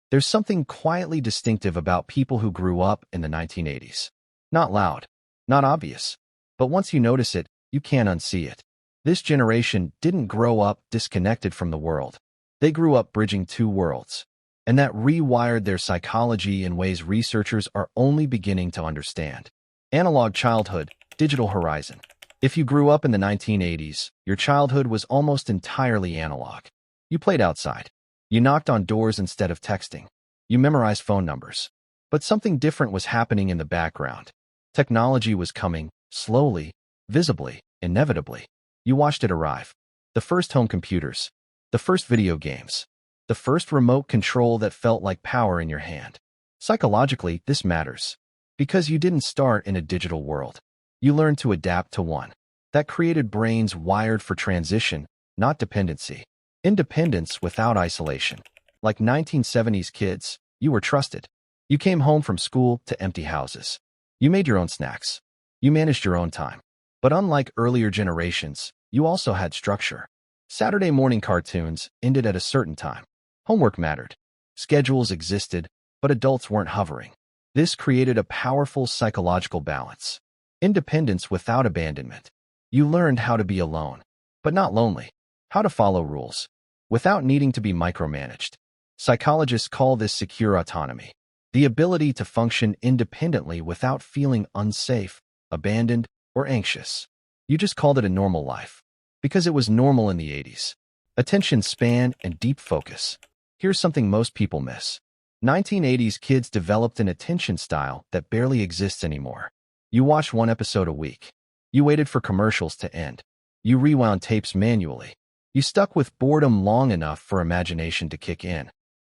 There's something quietly distinctive about people who grew up in the 1980s. Not loud, not obvious, but once you notice it, you can't unsee it. This generation didn't grow up disconnected from the world. They grew up bridging two worlds, and that rewired their psychology in ways researchers are only beginning to understand. Analog childhood, digital horizon. If you grew up in the 1980s, your childhood was almost entirely analog. You played outside. You knocked on doors instead of texting. You memorized phone numbers. But something different was happening in the background. Technology was coming, slowly, visibly, inevitably. You watched it arrive. The first home computers. The first video games. The first remote control that felt like power in your hand. Psychologically, this matters. Because you didn't start in a digital world. You learned to adapt to one. That created brains wired for transition, not dependency. Independence without isolation. Like 1970s kids, you were trusted. You came home from school to empty houses. You made your own snacks. You managed your own time. But unlike earlier generations, you also had structure. Saturday morning cartoons ended at a certain time. Homework mattered. Schedules existed, but adults weren't hovering. This created a powerful psychological balance. Independence without abandonment. You learned how to be alone, but not lonely. How to follow rules, without needing to be micromanaged. Psychologists call this secure autonomy. The ability to function independently without feeling unsafe, abandoned, or anxious. You just called it a normal life. Because it was normal in the 80s. Attention span and deep focus. Here's something most people miss. 1980s kids developed an attention style that barely exists anymore. You watched one episode a week. You waited for commercials to end. You rewound tapes manually. You stuck with boredom long enough for imagination to kick in.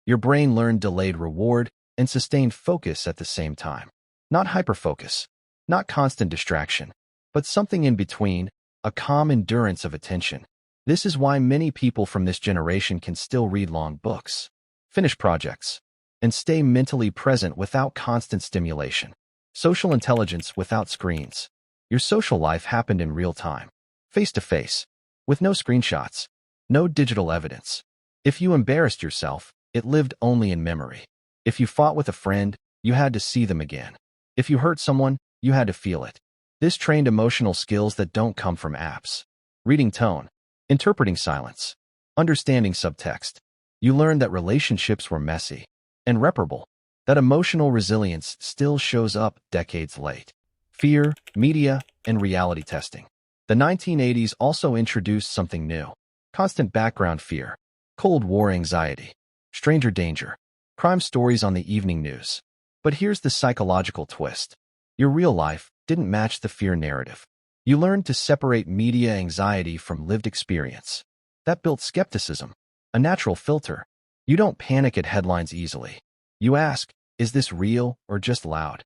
Your brain learned delayed reward and sustained focus at the same time. Not hyperfocus, not constant distraction, but something in between, a calm endurance of attention. This is why many people from this generation can still read long books, finish projects, and stay mentally present without constant stimulation. Social intelligence without screens. Your social life happened in real time, face to face, with no screenshots, no digital evidence. If you embarrassed yourself, it lived only in memory. If you fought with a friend, you had to see them again. If you hurt someone, you had to feel it. This trained emotional skills that don't come from apps. Reading tone, interpreting silence, understanding subtext. You learned that relationships were messy and reparable, that emotional resilience still shows up decades late. Fear, media, and reality testing. The 1980s also introduced something new. Constant background fear, Cold War anxiety, stranger danger, crime stories on the evening news. But here's the psychological twist. Your real life didn't match the fear narrative. You learned to separate media anxiety from lived experience. That built skepticism, a natural filter. You don't panic at headlines easily. You ask, is this real or just loud?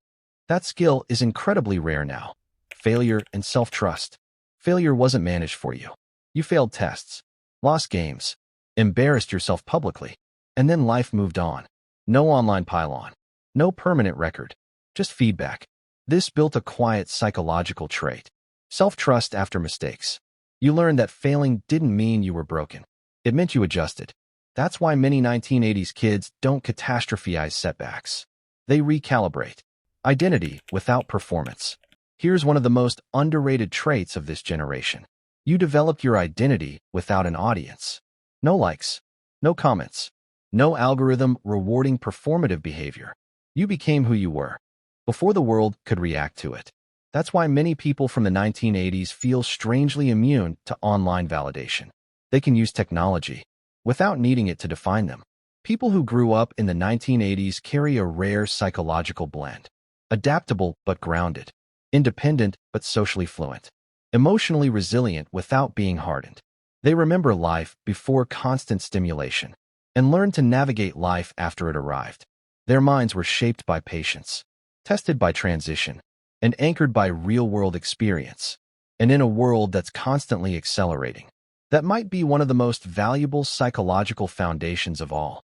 That skill is incredibly rare now. Failure and self-trust. Failure wasn't managed for you. You failed tests, lost games, embarrassed yourself publicly, and then life moved on. No online pylon, no permanent record, just feedback. This built a quiet psychological trait. Self-trust after mistakes. You learned that failing didn't mean you were broken. It meant you adjusted. That's why many 1980s kids don't catastrophize setbacks. They recalibrate. Identity without performance. Here's one of the most underrated traits of this generation. You developed your identity without an audience. No likes, no comments, no algorithm rewarding performative behavior. You became who you were, before the world could react to it. That's why many people from the 1980s feel strangely immune to online validation. They can use technology without needing it to define them. People who grew up in the 1980s carry a rare psychological blend. Adaptable but grounded. Independent but socially fluent. Emotionally resilient without being hardened. They remember life before constant stimulation and learned to navigate life after it arrived. Their minds were shaped by patience, tested by transition, and anchored by real-world experience. And in a world that's constantly accelerating, that might be one of the most valuable psychological foundations of all.